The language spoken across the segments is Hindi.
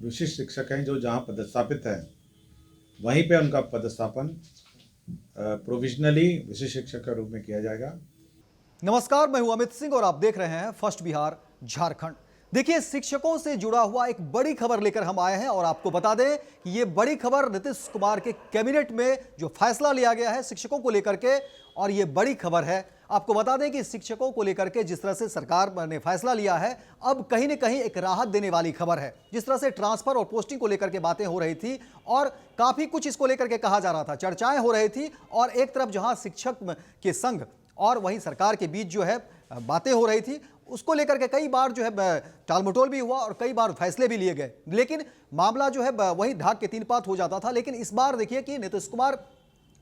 विशिष्ट शिक्षक हैं जो जहाँ पदस्थापित हैं वहीं पे उनका पदस्थापन प्रोविजनली विशिष्ट शिक्षक के रूप में किया जाएगा। नमस्कार, मैं हूं अमित सिंह और आप देख रहे हैं फर्स्ट बिहार झारखंड। देखिए, शिक्षकों से जुड़ा हुआ एक बड़ी खबर लेकर हम आए हैं और आपको बता दें कि ये बड़ी खबर नीतीश कुमार के कैबिनेट में जो फैसला लिया गया है शिक्षकों को लेकर के, और ये बड़ी खबर है। आपको बता दें कि शिक्षकों को लेकर के जिस तरह से सरकार ने फैसला लिया है, अब कहीं ना कहीं एक राहत देने वाली खबर है। जिस तरह से ट्रांसफर और पोस्टिंग को लेकर के बातें हो रही थी और काफी कुछ इसको लेकर के कहा जा रहा था, चर्चाएं हो रही थी, और एक तरफ जहां शिक्षक के संघ और वहीं सरकार के बीच जो है बातें हो रही थी, उसको लेकर के कई बार जो है टालमटोल भी हुआ और कई बार फैसले भी लिए गए, लेकिन मामला जो है वही ढाक के तीन पात हो जाता था। लेकिन इस बार देखिए कि नीतीश कुमार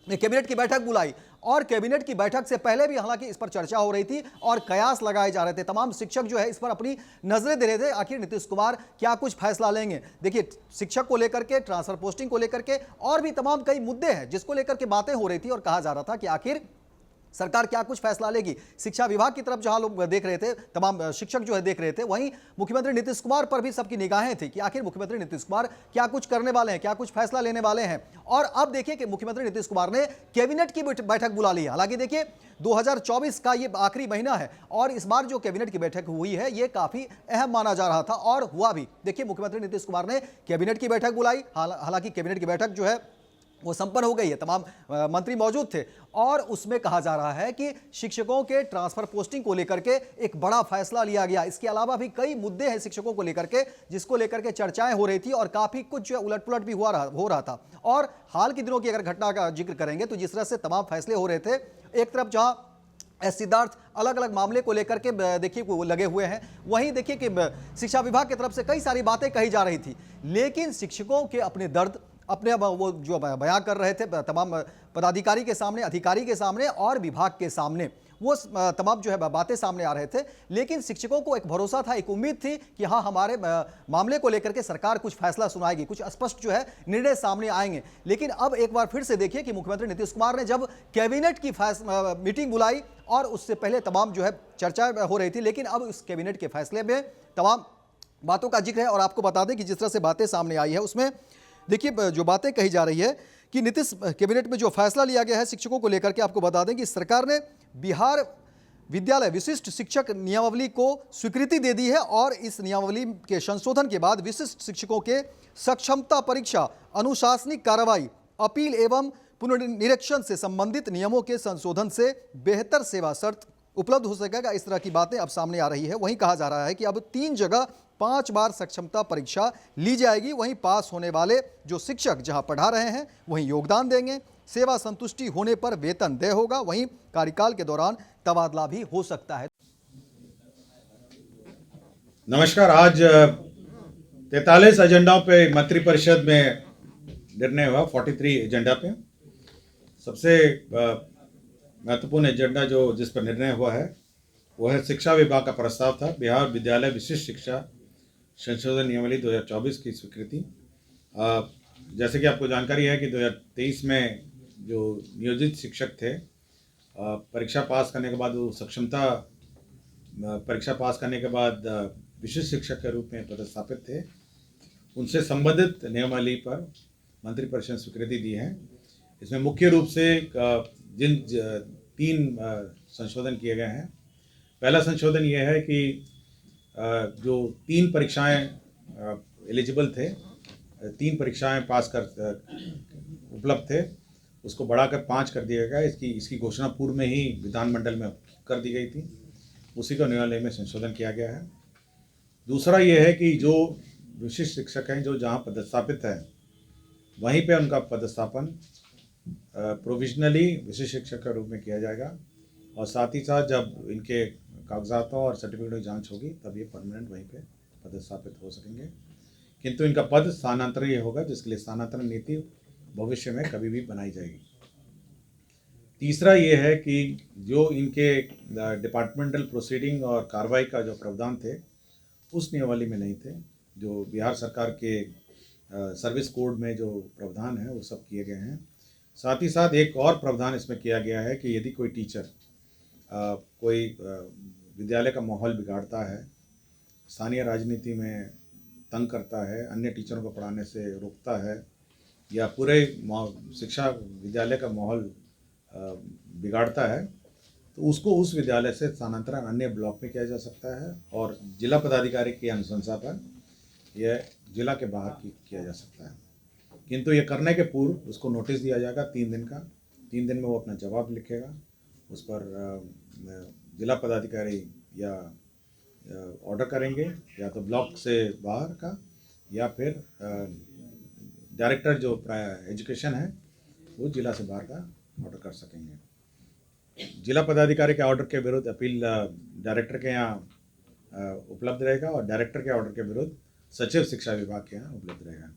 ने कैबिनेट की बैठक बुलाई और कैबिनेट की बैठक से पहले भी हालांकि इस पर चर्चा हो रही थी और कयास लगाए जा रहे थे। तमाम शिक्षक जो है इस पर अपनी नजरें दे रहे थे, आखिर नीतीश कुमार क्या कुछ फैसला लेंगे। देखिए, शिक्षक को लेकर के, ट्रांसफर पोस्टिंग को लेकर के और भी तमाम कई मुद्दे हैं जिसको लेकर के बातें हो रही थी और कहा जा रहा था कि आखिर सरकार क्या कुछ फैसला लेगी। शिक्षा विभाग की तरफ जहां लोग देख रहे थे, तमाम शिक्षक जो है देख रहे थे, वहीं मुख्यमंत्री नीतीश कुमार पर भी सबकी निगाहें थी कि आखिर मुख्यमंत्री नीतीश कुमार क्या कुछ करने वाले हैं, क्या कुछ फैसला लेने वाले हैं। और अब देखिए कि मुख्यमंत्री नीतीश कुमार ने कैबिनेट की बैठक बुला ली है। हालांकि देखिए 2024 का ये आखिरी महीना है और इस बार जो कैबिनेट की बैठक हुई है ये काफी अहम माना जा रहा था और हुआ भी। देखिए, मुख्यमंत्री नीतीश कुमार ने कैबिनेट की बैठक बुलाई। हालांकि कैबिनेट की बैठक जो है वो संपन्न हो गई है, तमाम मंत्री मौजूद थे और उसमें कहा जा रहा है कि शिक्षकों के ट्रांसफर पोस्टिंग को लेकर के एक बड़ा फैसला लिया गया। इसके अलावा भी कई मुद्दे हैं शिक्षकों को लेकर के जिसको लेकर के चर्चाएं हो रही थी और काफी कुछ उलटपुलट भी हो रहा था। और हाल के दिनों की अगर घटना का जिक्र करेंगे तो जिस तरह से तमाम फैसले हो रहे थे, एक तरफ जहां सिद्धार्थ अलग अलग मामले को लेकर के देखिए वो लगे हुए हैं, वहीं देखिए कि शिक्षा विभाग की तरफ से कई सारी बातें कही जा रही थी, लेकिन शिक्षकों के अपने दर्द अपने वो जो बयां कर रहे थे तमाम पदाधिकारी के सामने, अधिकारी के सामने और विभाग के सामने, वो तमाम जो है बातें सामने आ रहे थे। लेकिन शिक्षकों को एक भरोसा था, एक उम्मीद थी कि हाँ, हमारे मामले को लेकर के सरकार कुछ फैसला सुनाएगी, कुछ स्पष्ट जो है निर्णय सामने आएंगे। लेकिन अब एक बार फिर से देखिए कि मुख्यमंत्री नीतीश कुमार ने जब कैबिनेट की मीटिंग बुलाई और उससे पहले तमाम जो है चर्चा हो रही थी, लेकिन अब इस कैबिनेट के फैसले में तमाम बातों का जिक्र है। और आपको बता दें कि जिस तरह से बातें सामने आई है उसमें देखिए जो बातें कही जा रही है कि नीतीश कैबिनेट में जो फैसला लिया गया है शिक्षकों को लेकर के, आपको बता दें कि सरकार ने बिहार विद्यालय विशिष्ट शिक्षक नियमावली को स्वीकृति दे दी है और इस नियमावली के संशोधन के बाद विशिष्ट शिक्षकों के सक्षमता परीक्षा, अनुशासनिक कार्रवाई, अपील एवं पुनर्निरीक्षण से संबंधित नियमों के संशोधन से बेहतर सेवा शर्त उपलब्ध हो सकेगा। इस तरह की बातें अब सामने आ रही है। वहीं कहा जा रहा है कि अब 3 जगह 5 बार सक्षमता परीक्षा ली जाएगी। वहीं पास होने वाले जो शिक्षक जहां पढ़ा रहे हैं वहीं योगदान देंगे। सेवा संतुष्टि होने पर वेतन देय होगा। वहीं कार्यकाल के दौरान तबादला भी हो सकता है। नमस्कार। आज 43 एजेंडाओं पे मंत्रिपरिषद में निर्णय हुआ, 43 एजेंडा पे। सबसे महत्वपूर्ण एजेंडा जिस पर निर्णय हुआ है वो है शिक्षा विभाग का प्रस्ताव था, बिहार विद्यालय विशिष्ट शिक्षा संशोधन नियमावली 2024 की स्वीकृति। जैसे कि आपको जानकारी है कि 2023 में जो नियोजित शिक्षक थे, परीक्षा पास करने के बाद वो सक्षमता परीक्षा पास करने के बाद विशिष्ट शिक्षक के रूप में पदस्थापित थे, उनसे संबंधित नियमावली पर मंत्रिपरिषद ने स्वीकृति दी है। इसमें मुख्य रूप से जिन 3 संशोधन किए गए हैं। पहला संशोधन ये है कि जो 3 परीक्षाएं एलिजिबल थे, 3 परीक्षाएं पास कर उपलब्ध थे, उसको बढ़ाकर 5 कर दिया गया। इसकी घोषणा पूर्व में ही विधानमंडल में कर दी गई थी, उसी को न्यायालय में संशोधन किया गया है। दूसरा ये है कि जो विशिष्ट शिक्षक हैं जो जहाँ पदस्थापित हैं वहीं पे उनका पदस्थापन प्रोविजनली विशिष्ट शिक्षक के रूप में किया जाएगा और साथ ही साथ जब इनके कागजातों और सर्टिफिकेटों की जांच होगी तब ये परमानेंट वहीं पे पदस्थापित हो सकेंगे। किंतु इनका पद स्थानांतरण होगा, जिसके लिए स्थानांतरण नीति भविष्य में कभी भी बनाई जाएगी। तीसरा ये है कि जो इनके डिपार्टमेंटल प्रोसीडिंग और कार्रवाई का जो प्रावधान थे उस नियमावली में नहीं थे। जो बिहार सरकार के सर्विस कोड में जो प्रावधान है वो सब किए गए हैं। साथ ही साथ एक और प्रावधान इसमें किया गया है कि यदि कोई टीचर कोई विद्यालय का माहौल बिगाड़ता है, स्थानीय राजनीति में तंग करता है, अन्य टीचरों को पढ़ाने से रोकता है या पूरे शिक्षा विद्यालय का माहौल बिगाड़ता है, तो उसको उस विद्यालय से स्थानांतरण अन्य ब्लॉक में किया जा सकता है और जिला पदाधिकारी की अनुशंसा पर यह जिला के बाहर किया जा सकता है। किंतु ये करने के पूर्व उसको नोटिस दिया जाएगा 3 दिन का। 3 दिन में वो अपना जवाब लिखेगा, उस पर जिला पदाधिकारी या ऑर्डर करेंगे, या तो ब्लॉक से बाहर का या फिर डायरेक्टर जो एजुकेशन है वो जिला से बाहर का ऑर्डर कर सकेंगे। जिला पदाधिकारी के ऑर्डर के विरुद्ध अपील डायरेक्टर के यहाँ उपलब्ध रहेगा और डायरेक्टर के ऑर्डर के विरुद्ध सचिव शिक्षा विभाग के यहाँ उपलब्ध रहेगा।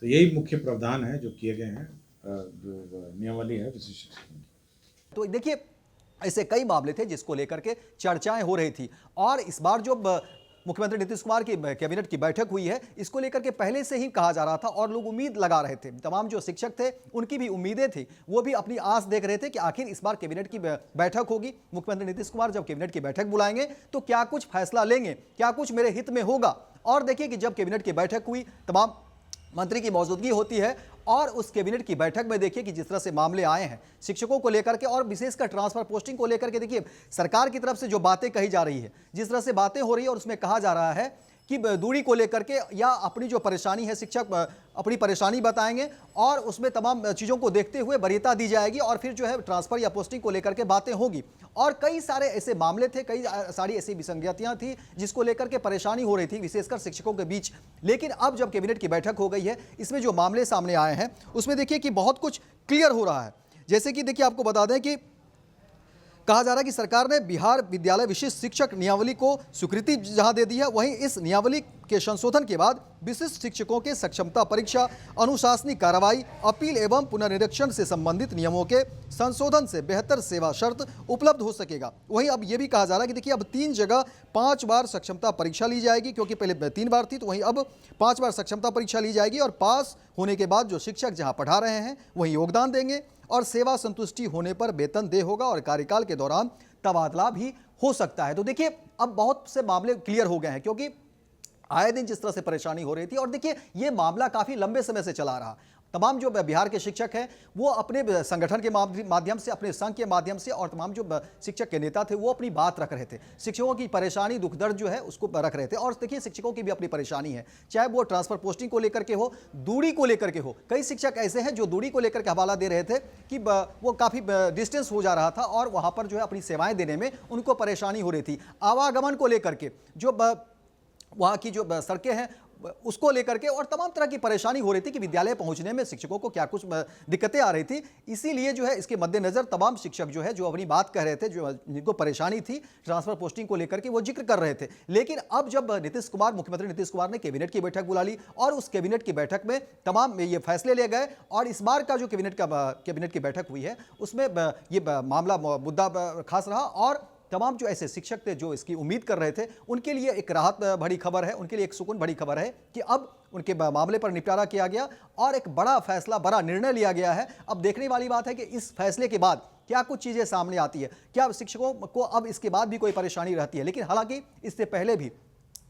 तो यही मुख्य प्रावधान है जो किए गए हैं, जो नियमावली है विशिष्ट शिक्षकों की। तो देखिए ऐसे कई मामले थे जिसको लेकर के चर्चाएं हो रही थी और इस बार जो मुख्यमंत्री नीतीश कुमार की कैबिनेट की बैठक हुई है, इसको लेकर के पहले से ही कहा जा रहा था और लोग उम्मीद लगा रहे थे। तमाम जो शिक्षक थे उनकी भी उम्मीदें थी, वो भी अपनी आस देख रहे थे कि आखिर इस बार कैबिनेट की बैठक होगी। मुख्यमंत्री नीतीश कुमार जब कैबिनेट की बैठक बुलाएंगे तो क्या कुछ फैसला लेंगे, क्या कुछ मेरे हित में होगा। और देखिए कि जब कैबिनेट की बैठक हुई, तमाम मंत्री की मौजूदगी होती है और उस कैबिनेट की बैठक में देखिए कि जिस तरह से मामले आए हैं शिक्षकों को लेकर के और विशेषकर ट्रांसफर पोस्टिंग को लेकर के, देखिए सरकार की तरफ से जो बातें कही जा रही है, जिस तरह से बातें हो रही है और उसमें कहा जा रहा है कि दूरी को लेकर के या अपनी जो परेशानी है, शिक्षक अपनी परेशानी बताएंगे और उसमें तमाम चीज़ों को देखते हुए वरीयता दी जाएगी और फिर जो है ट्रांसफर या पोस्टिंग को लेकर के बातें होगी। और कई सारे ऐसे मामले थे, कई सारी ऐसी विसंगतियां थी जिसको लेकर के परेशानी हो रही थी विशेषकर शिक्षकों के बीच। लेकिन अब जब कैबिनेट की बैठक हो गई है, इसमें जो मामले सामने आए हैं उसमें देखिए कि बहुत कुछ क्लियर हो रहा है। जैसे कि देखिए आपको बता दें कि कहा जा रहा है कि सरकार ने बिहार विद्यालय विशिष्ट शिक्षक नियमावली को स्वीकृति जहां दे दी है, वहीं इस नियमावली के संशोधन के बाद विशिष्ट शिक्षकों के सक्षमता परीक्षा, अनुशासनिक कार्रवाई, अपील एवं पुनर्निरीक्षण से संबंधित नियमों के संशोधन से बेहतर सेवा शर्त उपलब्ध हो सकेगा। वहीं अब यह भी कहा जा रहा है कि देखिए अब 3 जगह 5 बार सक्षमता परीक्षा ली जाएगी, क्योंकि पहले 3 बार थी, तो वहीं अब 5 बार सक्षमता परीक्षा ली जाएगी और पास होने के बाद जो शिक्षक जहां पढ़ा रहे हैं वहीं योगदान देंगे और सेवा संतुष्टि होने पर वेतन देय होगा और कार्यकाल के दौरान तबादला भी हो सकता है। तो देखिए अब बहुत से मामले क्लियर हो गए हैं, क्योंकि आए दिन जिस तरह से परेशानी हो रही थी और देखिए ये मामला काफी लंबे समय से चला रहा। तमाम जो बिहार के शिक्षक हैं वो अपने संगठन के माध्यम से, अपने संघ के माध्यम से और तमाम जो शिक्षक के नेता थे वो अपनी बात रख रहे थे, शिक्षकों की परेशानी दुख दर्द जो है उसको रख रहे थे। और देखिए शिक्षकों की भी अपनी परेशानी है, चाहे वो ट्रांसफर पोस्टिंग को लेकर के हो, दूरी को लेकर के हो। कई शिक्षक ऐसे हैं जो दूरी को लेकर के हवाला दे रहे थे कि वो काफ़ी डिस्टेंस हो जा रहा था और वहाँ पर जो है अपनी सेवाएँ देने में उनको परेशानी हो रही थी। आवागमन को लेकर के जो वहाँ की जो सड़कें हैं उसको लेकर के और तमाम तरह की परेशानी हो रही थी कि विद्यालय पहुंचने में शिक्षकों को क्या कुछ दिक्कतें आ रही थी। इसीलिए जो है इसके मद्देनजर तमाम शिक्षक जो है जो अपनी बात कह रहे थे, जो जिनको परेशानी थी ट्रांसफर पोस्टिंग को लेकर के, वो जिक्र कर रहे थे। लेकिन अब जब मुख्यमंत्री नीतीश कुमार ने कैबिनेट की बैठक बुला ली और उस कैबिनेट की बैठक में तमाम ये फैसले लिए गए और इस बार का जो कैबिनेट की बैठक हुई है उसमें ये मामला मुद्दा खास रहा और तमाम जो ऐसे शिक्षक थे जो इसकी उम्मीद कर रहे थे उनके लिए एक राहत भरी खबर है, उनके लिए एक सुकून भरी खबर है कि अब उनके मामले पर निपटारा किया गया और एक बड़ा फैसला, बड़ा निर्णय लिया गया है। अब देखने वाली बात है कि इस फैसले के बाद क्या कुछ चीज़ें सामने आती है, क्या शिक्षकों को अब इसके बाद भी कोई परेशानी रहती है। लेकिन हालांकि इससे पहले भी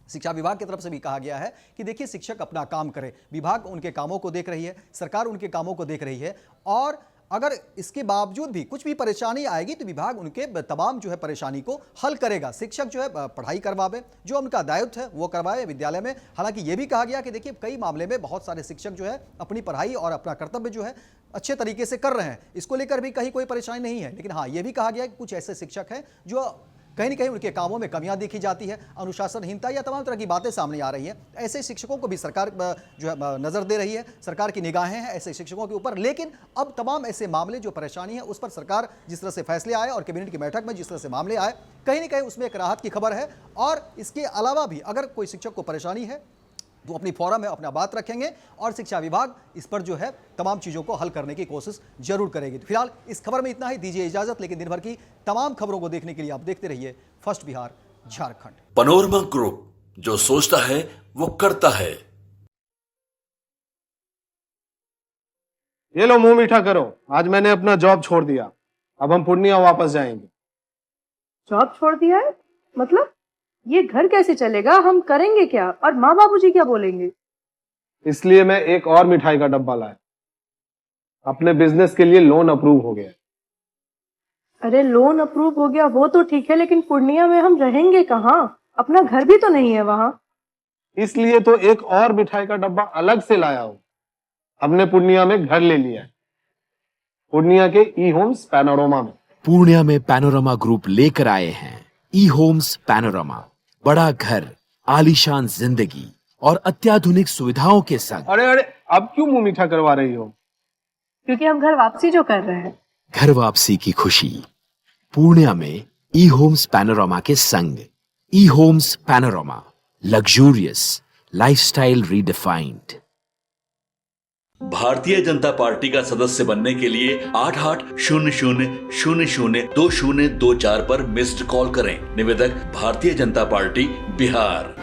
शिक्षा विभाग की तरफ से भी कहा गया है कि देखिए शिक्षक अपना काम करे, विभाग उनके कामों को देख रही है, सरकार उनके कामों को देख रही है और अगर इसके बावजूद भी कुछ भी परेशानी आएगी तो विभाग उनके तमाम जो है परेशानी को हल करेगा। शिक्षक जो है पढ़ाई करवावे, जो उनका दायित्व है वो करवाए विद्यालय में। हालांकि ये भी कहा गया कि देखिए कई मामले में बहुत सारे शिक्षक जो है अपनी पढ़ाई और अपना कर्तव्य जो है अच्छे तरीके से कर रहे हैं, इसको लेकर भी कहीं कोई परेशानी नहीं है। लेकिन हाँ, ये भी कहा गया कि कुछ ऐसे शिक्षक हैं जो कहीं ना कहीं उनके कामों में कमियां देखी जाती है, अनुशासनहीनता या तमाम तरह की बातें सामने आ रही हैं। ऐसे शिक्षकों को भी सरकार जो है नज़र दे रही है, सरकार की निगाहें हैं ऐसे शिक्षकों के ऊपर। लेकिन अब तमाम ऐसे मामले जो परेशानी है उस पर सरकार जिस तरह से फैसले आए और कैबिनेट की बैठक में जिस तरह से मामले आए, कहीं ना कहीं उसमें एक राहत की खबर है। और इसके अलावा भी अगर कोई शिक्षक को परेशानी है तो अपनी फोरम में अपना बात रखेंगे और शिक्षा विभाग इस पर जो है तमाम चीज़ों को हल करने की कोशिश जरूर करेगी। फिलहाल इस खबर में इतना ही, दीजिए इजाजत। लेकिन दिन भर की तमाम खबरों को देखने के लिए आप देखते रहिए first Bihar Jharkhand. Panorama group, जो सोचता है वो करता है। ये लो मुंह मीठा करो, आज मैंने अपना जॉब छोड़ दिया, अब हम पूर्णिया वापस जाएंगे। जॉब छोड़ दिया है? मतलब ये घर कैसे चलेगा, हम करेंगे क्या और माँ बाबूजी क्या बोलेंगे? इसलिए मैं एक और मिठाई का डब्बा लाया। अपने बिजनेस के लिए लोन अप्रूव हो गया। अरे लोन अप्रूव हो गया वो तो ठीक है, लेकिन पूर्णिया में हम रहेंगे कहाँ? अपना घर भी तो नहीं है वहाँ। इसलिए तो एक और मिठाई का डब्बा अलग से लाया हूं। हमने पूर्णिया में घर ले लिया है, पूर्णिया के ई होम्स पैनोरमा में। पूर्णिया में पैनोरमा ग्रुप लेकर आए हैं ई होम्स पैनोरमा। बड़ा घर, आलीशान जिंदगी और अत्याधुनिक सुविधाओं के संग। अरे अरे, अब क्यों मुंह मीठा करवा रही हो? क्योंकि हम घर वापसी जो कर रहे हैं। घर वापसी की खुशी पूर्णिया में ई होम्स पैनोरमा के संग। E homes panorama, luxurious lifestyle redefined. Bharatiya Janata party का सदस्य बनने के लिए 8800002024 पर मिस्ड कॉल करें। निवेदक भारतीय जनता पार्टी बिहार।